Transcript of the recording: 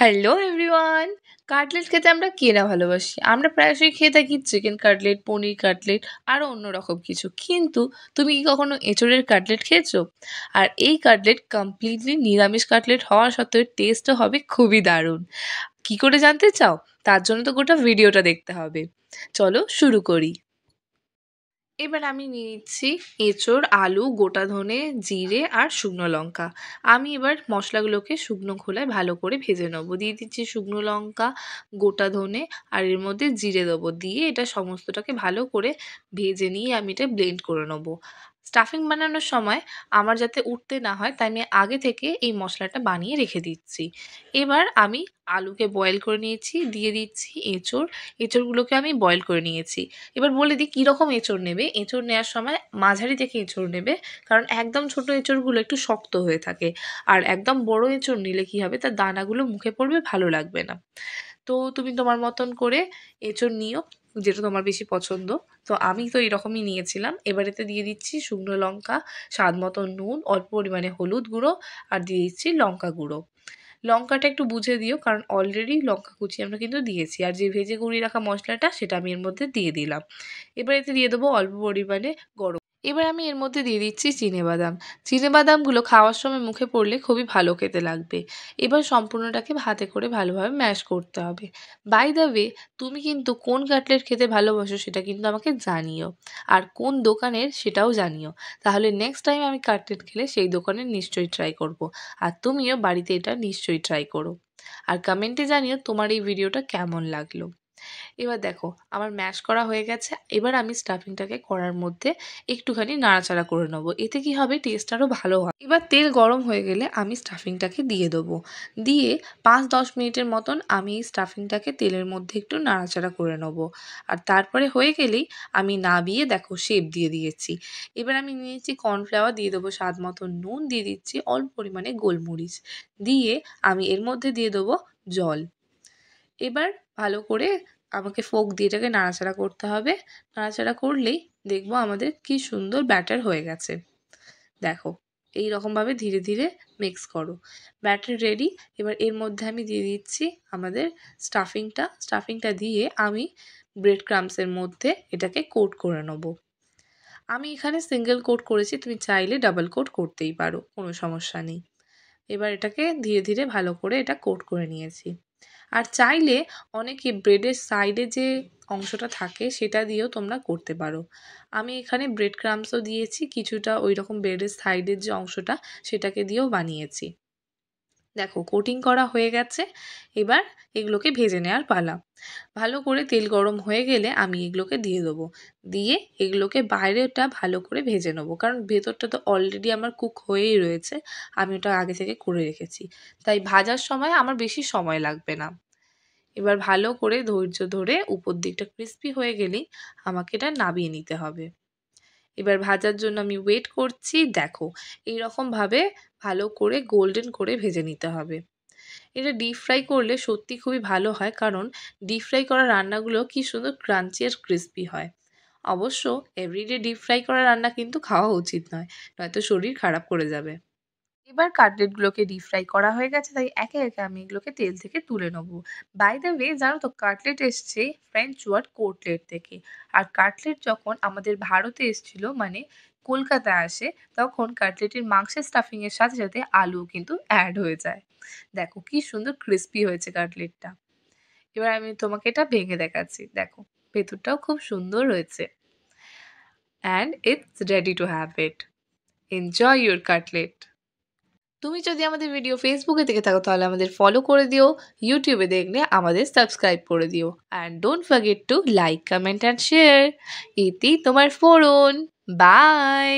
Hello everyone. Cutlet খেতে আমরা কে না ভালোবাসি? আমরা প্রায়শই খেয়ে থাকি চিকেন কাটলেট, পনির কাটলেট আরও অন্য রকম কিছু। কিন্তু তুমি কি কখনো এঁচোড়ের কাটলেট খেয়েছো? আর এই কাটলেট কমপ্লিটলি নিরামিষ কাটলেট হওয়া সত্ত্বেও টেস্টও হবে খুবই দারুণ। কি করে জানতে চাও? তার জন্য তো গোটা ভিডিওটা দেখতে হবে। চলো শুরু করি। এবার আমি নিয়ে নিচ্ছি এঁচোড়, আলু, গোটা ধনে, জিরে আর শুকনো লঙ্কা। আমি এবার মশলাগুলোকে শুকনো খোলায় ভালো করে ভেজে নেবো। দিয়ে দিচ্ছি শুকনো লঙ্কা, গোটা ধনে আর এর মধ্যে জিরে দেবো। দিয়ে এটা সমস্তটাকে ভালো করে ভেজে নিয়ে আমি এটা ব্লেন্ড করে নেবো। স্টাফিং বানানোর সময় আমার যাতে উঠতে না হয় তাই আমি আগে থেকে এই মশলাটা বানিয়ে রেখে দিচ্ছি। এবার আমি আলুকে বয়েল করে নিয়েছি, দিয়ে দিচ্ছি এঁচোড়। এঁচোড়গুলোকে আমি বয়েল করে নিয়েছি। এবার বলে দিই কীরকম এঁচোড় নেবে। এঁচোড় নেওয়ার সময় মাঝারি দেখে এঁচোড় নেবে, কারণ একদম ছোট এঁচোড়গুলো একটু শক্ত হয়ে থাকে। আর একদম বড় এঁচোড় নিলে কী হবে, তার দানাগুলো মুখে পড়বে, ভালো লাগবে না। তো তুমি তোমার মতন করে এঁচোড় নিও, যেটা তোমার বেশি পছন্দ। তো আমি তো এরকমই নিয়েছিলাম। এবার এতে দিয়ে দিচ্ছি শুকনো লঙ্কা, স্বাদ মতো নুন, অল্প পরিমাণে হলুদ গুঁড়ো আর দিয়ে দিচ্ছি লঙ্কা গুঁড়ো। লঙ্কাটা একটু বুঝে দিও, কারণ অলরেডি লঙ্কা কুচি আমরা কিন্তু দিয়েছি। আর যে ভেজে গুঁড়িয়ে রাখা মশলাটা সেটা আমি এর মধ্যে দিয়ে দিলাম। এবার এতে দিয়ে দেবো অল্প পরিমাণে গরম। এবার আমি এর মধ্যে দিয়ে দিচ্ছি চিনেবাদাম। চিনেবাদামগুলো খাওয়ার সময় মুখে পড়লে খুবই ভালো খেতে লাগবে। এবার সম্পূর্ণটাকে হাতে করে ভালোভাবে ম্যাশ করতে হবে। বাই দ্য ওয়ে, তুমি কিন্তু কোন কাটলেট খেতে ভালোবাসো সেটা কিন্তু আমাকে জানিও। আর কোন দোকানের সেটাও জানিও। তাহলে নেক্সট টাইম আমি কাটলেট খেলে সেই দোকানের নিশ্চয়ই ট্রাই করব। আর তুমিও বাড়িতে এটা নিশ্চয়ই ট্রাই করো। আর কমেন্টে জানিও তোমার এই ভিডিওটা কেমন লাগলো। এবার দেখো আমার ম্যাশ করা হয়ে গেছে। এবার আমি স্টাফিংটাকে কড়ার মধ্যে একটুখানি নাড়াচাড়া করে নেবো। এতে কি হবে, টেস্ট আরও ভালো হয়। এবার তেল গরম হয়ে গেলে আমি স্টাফিংটাকে দিয়ে দেবো। দিয়ে 5-10 মিনিটের মতন আমি এই স্টাফিংটাকে তেলের মধ্যে একটু নাড়াচাড়া করে নেবো। আর তারপরে হয়ে গেলেই আমি নাবিয়ে দেখো শেপ দিয়ে দিয়েছি। এবার আমি নিয়েছি কর্নফ্লাওয়ার, দিয়ে দেবো স্বাদ মতো নুন, দিয়ে দিচ্ছি অল্প পরিমাণে গোলমরিচ। দিয়ে আমি এর মধ্যে দিয়ে দেবো জল। এবার ভালো করে আমাকে ফোক দিয়ে এটাকে নাড়াচাড়া করতে হবে। নাড়াচাড়া করলেই দেখবো আমাদের কি সুন্দর ব্যাটার হয়ে গেছে। দেখো এই রকমভাবে ধীরে ধীরে মিক্স করো। Batter ready. এবার এর মধ্যে আমি দিয়ে দিচ্ছি আমাদের স্টাফিংটা দিয়ে আমি ব্রেড ক্রাম্বসের মধ্যে এটাকে কোট করে নেবো। আমি এখানে সিঙ্গেল কোট করেছি, তুমি চাইলে ডাবল কোট করতেই পারো, কোনো সমস্যা নেই। এবার এটাকে ধীরে ধীরে ভালো করে এটা কোট করে নিয়েছি। আর চাইলে অনেকে ব্রেডের সাইডে যে অংশটা থাকে সেটা দিয়েও তোমরা করতে পারো। আমি এখানে ব্রেড ক্রাম্বসও দিয়েছি কিছুটা, ওই রকম ব্রেডের সাইডের যে অংশটা সেটাকে দিয়েও বানিয়েছি। দেখো কোটিং করা হয়ে গেছে। এবার এগুলোকে ভেজে নেওয়ার পালা। ভালো করে তেল গরম হয়ে গেলে আমি এগুলোকে দিয়ে দেবো। দিয়ে এগুলোকে বাইরেটা ভালো করে ভেজে নেবো, কারণ ভেতরটা তো অলরেডি আমার কুক হয়েই রয়েছে। আমি ওটা আগে থেকে করে রেখেছি, তাই ভাজার সময় আমার বেশি সময় লাগবে না। এবার ভালো করে ধৈর্য ধরে উপর দিকটা ক্রিস্পি হয়ে গেলেই আমাকে এটা নামিয়ে নিতে হবে। এবার ভাজার জন্য আমি ওয়েট করছি। দেখো এইরকমভাবে ভালো করে গোল্ডেন করে ভেজে নিতে হবে। এটা ডিপ ফ্রাই করলে সত্যি খুবই ভালো হয়, কারণ ডিপ ফ্রাই করা রান্নাগুলো কি সুন্দর ক্রাঞ্চি আর ক্রিস্পি হয়। অবশ্য এভরিডে ডিপ ফ্রাই করা রান্না কিন্তু খাওয়া উচিত নয়, নয়তো শরীর খারাপ করে যাবে। এবার কাটলেটগুলোকে ডিপ ফ্রাই করা হয়ে গেছে, তাই একে একে আমি এগুলোকে তেল থেকে তুলে নেবো। বাই দ্য ওয়ে, জানো তো কাটলেট এসছে ফ্রেঞ্চ ওয়ার্ড কোটলেট থেকে। আর কাটলেট যখন আমাদের ভারতে এসেছিল, মানে কলকাতায় আসে, তখন কাটলেটের মাংসের স্টাফিংয়ের সাথে সাথে আলু কিন্তু অ্যাড হয়ে যায়। দেখো কি সুন্দর ক্রিস্পি হয়েছে কাটলেটটা। এবার আমি তোমাকে এটা ভেঙে দেখাচ্ছি। দেখো ভেতরটাও খুব সুন্দর হয়েছে। And it's ready to have it. Enjoy your cutlet. তুমি যদি আমাদের ভিডিও ফেসবুকে দেখে থাকো তাহলে আমাদের ফলো করে দিও, ইউটিউবে দেখলে আমাদের সাবস্ক্রাইব করে দিও। And don't forget to like, comment and share. এতেই তোমার ফোরন। বাই।